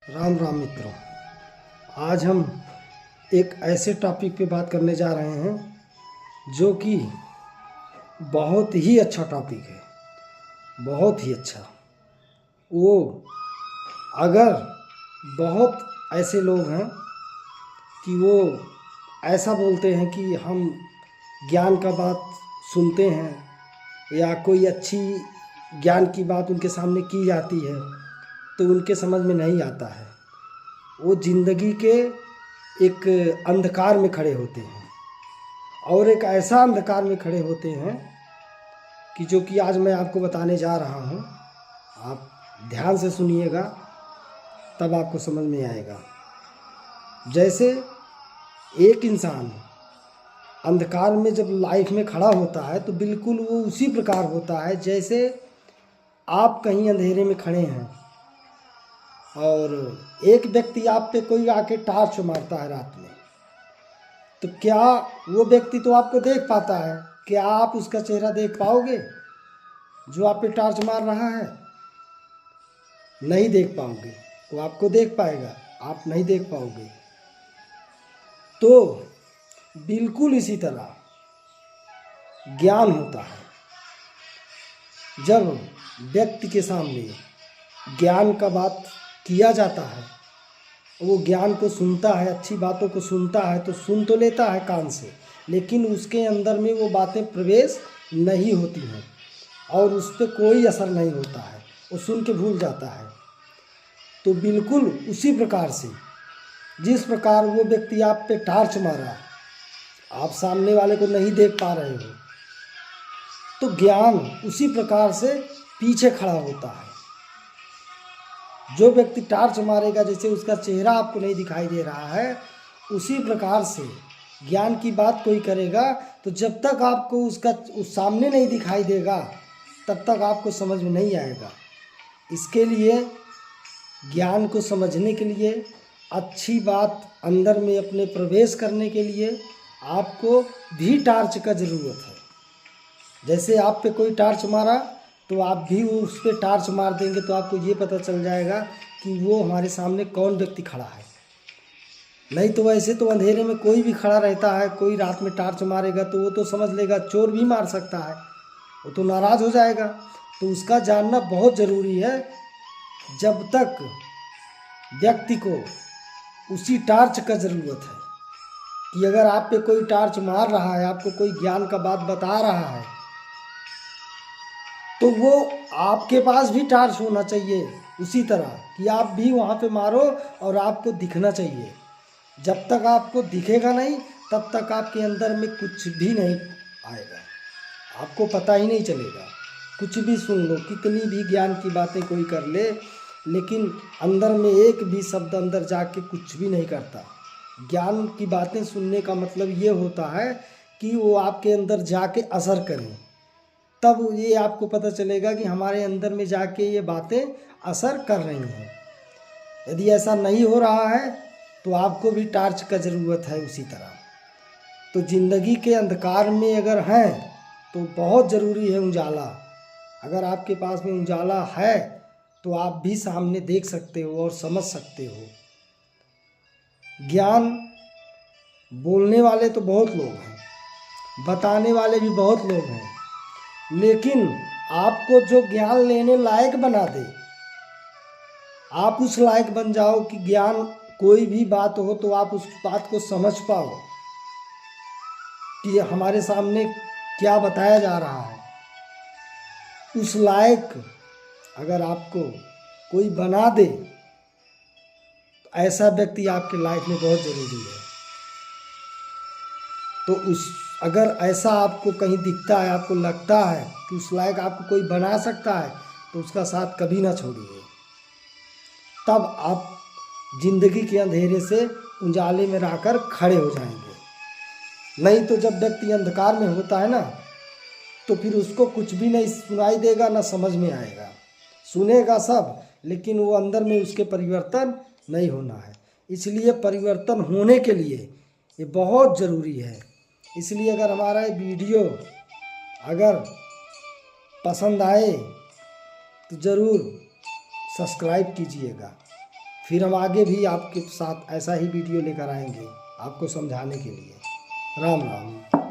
राम राम मित्रों। आज हम एक ऐसे टॉपिक पे बात करने जा रहे हैं जो कि बहुत ही अच्छा टॉपिक है, बहुत ही अच्छा। वो अगर बहुत ऐसे लोग हैं कि वो ऐसा बोलते हैं कि हम ज्ञान का बात सुनते हैं या कोई अच्छी ज्ञान की बात उनके सामने की जाती है तो उनके समझ में नहीं आता है। वो ज़िंदगी के एक अंधकार में खड़े होते हैं और एक ऐसा अंधकार में खड़े होते हैं कि जो कि आज मैं आपको बताने जा रहा हूँ। आप ध्यान से सुनिएगा तब आपको समझ में आएगा। जैसे एक इंसान अंधकार में जब लाइफ में खड़ा होता है तो बिल्कुल वो उसी प्रकार होता है जैसे आप कहीं अंधेरे में खड़े हैं और एक व्यक्ति आप पे कोई आके टार्च मारता है रात में, तो क्या वो व्यक्ति तो आपको देख पाता है? क्या आप उसका चेहरा देख पाओगे जो आप पे टार्च मार रहा है? नहीं देख पाओगे। वो आपको देख पाएगा, आप नहीं देख पाओगे। तो बिल्कुल इसी तरह ज्ञान होता है। जब व्यक्ति के सामने ज्ञान का बात किया जाता है, वो ज्ञान को सुनता है, अच्छी बातों को सुनता है तो सुन तो लेता है कान से, लेकिन उसके अंदर में वो बातें प्रवेश नहीं होती हैं और उस पर कोई असर नहीं होता है, वो सुन के भूल जाता है। तो बिल्कुल उसी प्रकार से जिस प्रकार वो व्यक्ति आप पे टार्च मारा, आप सामने वाले को नहीं देख पा रहे हो, तो ज्ञान उसी प्रकार से पीछे खड़ा होता है। जो व्यक्ति टार्च मारेगा, जैसे उसका चेहरा आपको नहीं दिखाई दे रहा है, उसी प्रकार से ज्ञान की बात कोई करेगा तो जब तक आपको उसका उस सामने नहीं दिखाई देगा तब तक आपको समझ में नहीं आएगा। इसके लिए ज्ञान को समझने के लिए, अच्छी बात अंदर में अपने प्रवेश करने के लिए आपको भी टार्च का ज़रूरत है। जैसे आप पे कोई टार्च मारा तो आप भी उस पर टार्च मार देंगे तो आपको ये पता चल जाएगा कि वो हमारे सामने कौन व्यक्ति खड़ा है। नहीं तो वैसे तो अंधेरे में कोई भी खड़ा रहता है, कोई रात में टार्च मारेगा तो वो तो समझ लेगा चोर भी मार सकता है, वो तो नाराज़ हो जाएगा। तो उसका जानना बहुत ज़रूरी है। जब तक व्यक्ति को उसी टार्च का ज़रूरत है कि अगर आप पे कोई टार्च मार रहा है, आपको कोई ज्ञान का बात बता रहा है, तो वो आपके पास भी टार्च होना चाहिए उसी तरह कि आप भी वहाँ पे मारो और आपको दिखना चाहिए। जब तक आपको दिखेगा नहीं तब तक आपके अंदर में कुछ भी नहीं आएगा, आपको पता ही नहीं चलेगा। कुछ भी सुन लो, कितनी भी ज्ञान की बातें कोई कर ले, लेकिन अंदर में एक भी शब्द अंदर जाके कुछ भी नहीं करता। ज्ञान की बातें सुनने का मतलब ये होता है कि वो आपके अंदर जाके असर करें, तब ये आपको पता चलेगा कि हमारे अंदर में जाके ये बातें असर कर रही हैं। यदि ऐसा नहीं हो रहा है तो आपको भी टार्च का ज़रूरत है उसी तरह। तो ज़िंदगी के अंधकार में अगर हैं तो बहुत ज़रूरी है उजाला। अगर आपके पास में उजाला है तो आप भी सामने देख सकते हो और समझ सकते हो। ज्ञान बोलने वाले तो बहुत लोग हैं, बताने वाले भी बहुत लोग हैं, लेकिन आपको जो ज्ञान लेने लायक बना दे, आप उस लायक बन जाओ कि ज्ञान कोई भी बात हो तो आप उस बात को समझ पाओ कि हमारे सामने क्या बताया जा रहा है। उस लायक अगर आपको कोई बना दे तो ऐसा व्यक्ति आपके लाइफ में बहुत ज़रूरी है। तो अगर ऐसा आपको कहीं दिखता है, आपको लगता है कि उस लायक आपको कोई बना सकता है, तो उसका साथ कभी ना छोड़िए। तब आप जिंदगी के अंधेरे से उजाले में आकर खड़े हो जाएंगे। नहीं तो जब व्यक्ति अंधकार में होता है ना, तो फिर उसको कुछ भी नहीं सुनाई देगा, ना समझ में आएगा। सुनेगा सब, लेकिन वो अंदर में उसके परिवर्तन नहीं होना है। इसलिए परिवर्तन होने के लिए ये बहुत ज़रूरी है। इसलिए अगर हमारा ये वीडियो अगर पसंद आए तो ज़रूर सब्सक्राइब कीजिएगा, फिर हम आगे भी आपके साथ ऐसा ही वीडियो लेकर आएंगे आपको समझाने के लिए। राम राम।